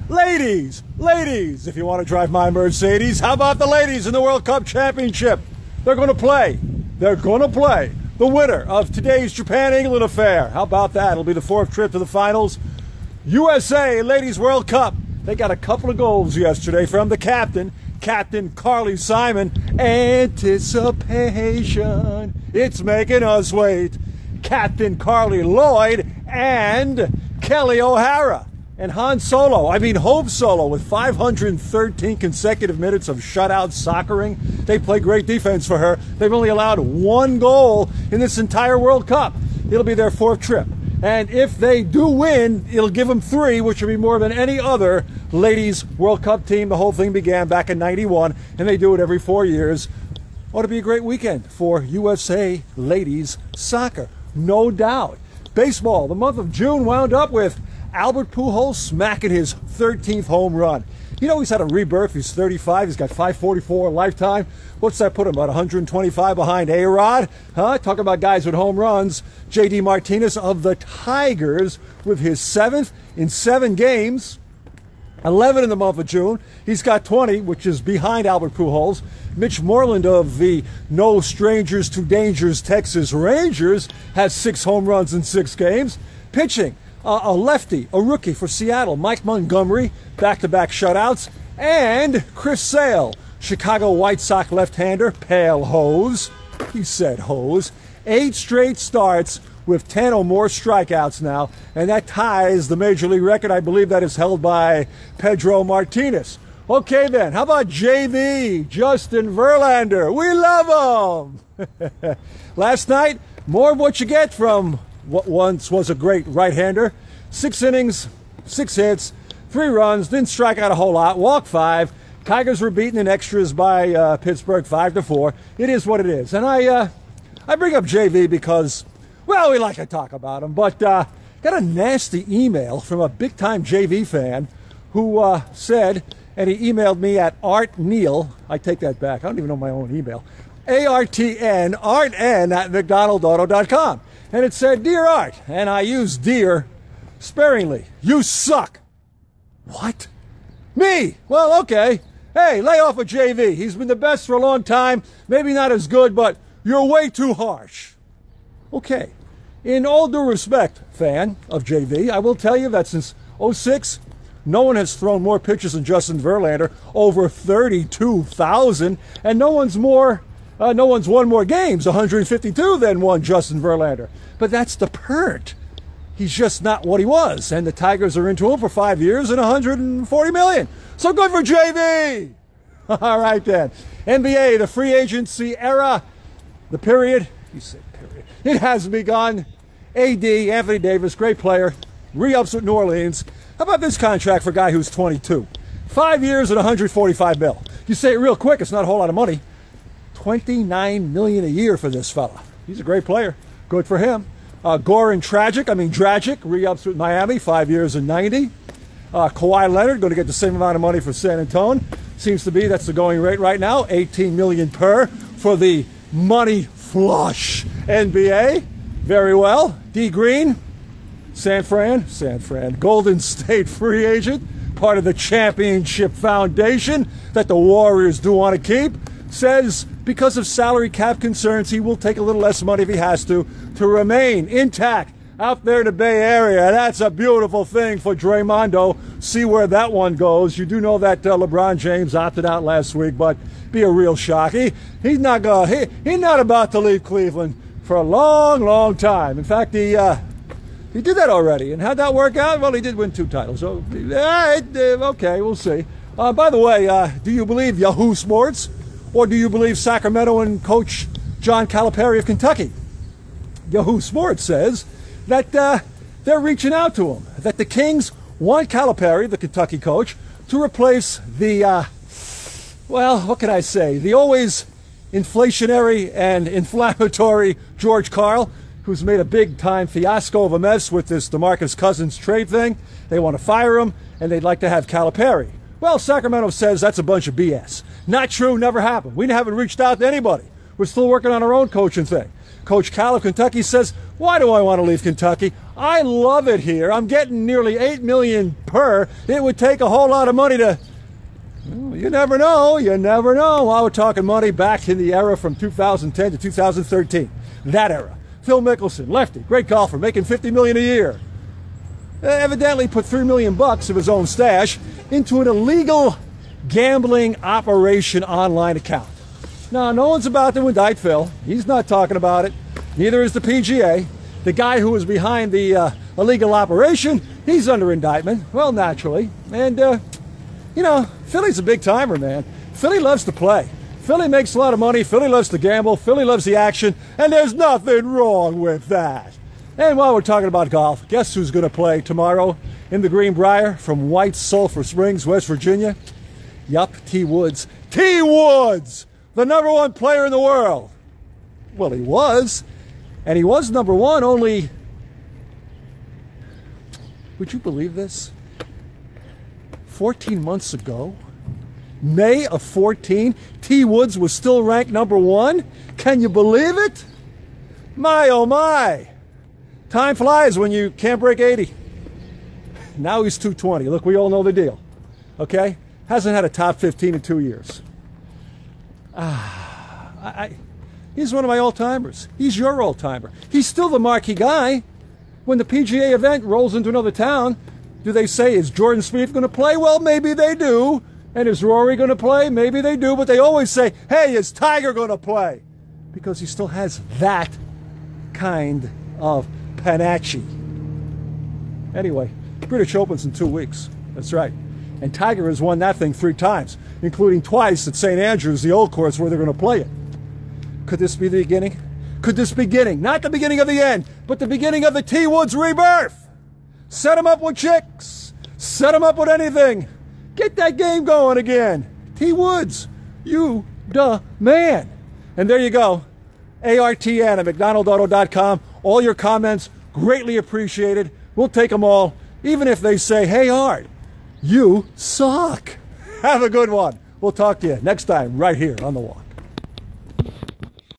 Ladies, if you want to drive my Mercedes, how about the ladies in the World Cup Championship? They're going to play. The winner of today's Japan-England affair. How about that? It'll be the fourth trip to the finals. USA Ladies World Cup. They got a couple of goals yesterday from the Captain Carly Simon. Anticipation, it's making us wait. Captain Carly Lloyd and Kelly O'Hara. And Hope Solo, with 513 consecutive minutes of shutout soccering. They play great defense for her. They've only allowed one goal in this entire World Cup. It'll be their fourth trip. And if they do win, it'll give them 3, which will be more than any other ladies World Cup team. The whole thing began back in '91, and they do it every 4 years. Ought to be a great weekend for USA ladies soccer, no doubt. Baseball, the month of June wound up with Albert Pujols smacking his 13th home run. You know, he's had a rebirth. He's 35. He's got 544 lifetime. What's that put him? About 125 behind A-Rod? Huh? Talk about guys with home runs. J.D. Martinez of the Tigers with his 7th in 7 games. 11 in the month of June. He's got 20, which is behind Albert Pujols. Mitch Moreland of the No Strangers to Dangers Texas Rangers has 6 home runs in 6 games. Pitching. A lefty, a rookie for Seattle, Mike Montgomery, back-to-back shutouts, and Chris Sale, Chicago White Sox left-hander, pale hose, he said hose, 8 straight starts with 10 or more strikeouts now, and that ties the Major League record. I believe that is held by Pedro Martinez. Okay then, how about JV, Justin Verlander? We love him! Last night, more of what you get from what once was a great right-hander. 6 innings, 6 hits, 3 runs, didn't strike out a whole lot, walked 5. Tigers were beaten in extras by Pittsburgh 5-4. It is what it is. And I bring up JV because, well, we like to talk about him, but got a nasty email from a big-time JV fan who said, and he emailed me at Art Neil. I take that back. I don't even know my own email. ARTN, ArtN at McDonaldAuto.com. And it said, "Dear Art," and I use dear sparingly, "you suck." What? Me? Well, okay. Hey, lay off of JV. He's been the best for a long time. Maybe not as good, but you're way too harsh. Okay. In all due respect, fan of JV, I will tell you that since '06, no one has thrown more pitches than Justin Verlander, over 32,000, and no one's won more games, 152, than one Justin Verlander. But that's the pert. He's just not what he was. And the Tigers are into him for 5 years and $140 million. So good for JV. All right, then. NBA, the free agency era, the period. You said period. It has begun. AD, Anthony Davis, great player. Re-ups with New Orleans. How about this contract for a guy who's 22? 5 years and $145 million. You say it real quick, it's not a whole lot of money. $29 million a year for this fella. He's a great player. Good for him. Dragic, re-ups with Miami, 5 years and 90. Kawhi Leonard going to get the same amount of money for San Antonio. Seems to be that's the going rate right now. $18 million per for the money flush NBA. Very well. D Green, San Fran, Golden State free agent, part of the championship foundation that the Warriors do want to keep. Says because of salary cap concerns, he will take a little less money if he has to remain intact out there in the Bay Area. That's a beautiful thing for Draymondo. See where that one goes. You do know that LeBron James opted out last week, but be a real shock. He's not about to leave Cleveland for a long, long time. In fact, he did that already. And how'd that work out? Well, he did win 2 titles. So, okay, we'll see. By the way, do you believe Yahoo Sports? Or do you believe Sacramento and Coach John Calipari of Kentucky? Yahoo Sports says that they're reaching out to him, that the Kings want Calipari, the Kentucky coach, to replace the, well, what can I say, the always inflationary and inflammatory George Karl, who's made a big-time fiasco of a mess with this DeMarcus Cousins trade thing. They want to fire him, and they'd like to have Calipari. Well, Sacramento says that's a bunch of BS. Not true, never happened. We haven't reached out to anybody. We're still working on our own coaching thing. Coach Cal of Kentucky says, why do I want to leave Kentucky? I love it here. I'm getting nearly $8 million per. It would take a whole lot of money to... Well, you never know. You never know. While we're talking money back in the era from 2010 to 2013. That era. Phil Mickelson, lefty, great golfer, making $50 million a year. Evidently put $3 million of his own stash into an illegal gambling operation online account. Now, no one's about to indict Phil. He's not talking about it. Neither is the PGA. The guy who was behind the illegal operation, he's under indictment. Well, naturally. And, you know, Philly's a big timer, man. Philly loves to play. Philly makes a lot of money. Philly loves to gamble. Philly loves the action. And there's nothing wrong with that. And while we're talking about golf, guess who's going to play tomorrow in the Greenbrier from White Sulphur Springs, West Virginia? Yup, T. Woods. T. Woods! The #1 player in the world. Well, he was. And he was #1 only... Would you believe this? 14 months ago, May of 14, T. Woods was still ranked #1. Can you believe it? My, oh my. Time flies when you can't break 80. Now he's 220. Look, we all know the deal. Okay? Hasn't had a top 15 in 2 years. He's one of my all-timers. He's your all-timer. He's still the marquee guy. When the PGA event rolls into another town, do they say, is Jordan Spieth going to play? Well, maybe they do. And is Rory going to play? Maybe they do. But they always say, hey, is Tiger going to play? Because he still has that kind of panache. Anyway, British Open's in 2 weeks. That's right. And Tiger has won that thing 3 times, including twice at St. Andrews, the old course where they're going to play it. Could this be the beginning? Could this be beginning? Not the beginning of the end, but the beginning of the T. Woods rebirth. Set him up with chicks. Set him up with anything. Get that game going again. T. Woods, you the man. And there you go. ARTN at McDonaldAuto.com. All your comments, greatly appreciated. We'll take them all, even if they say, hey, Art, you suck. Have a good one. We'll talk to you next time right here on The Walk.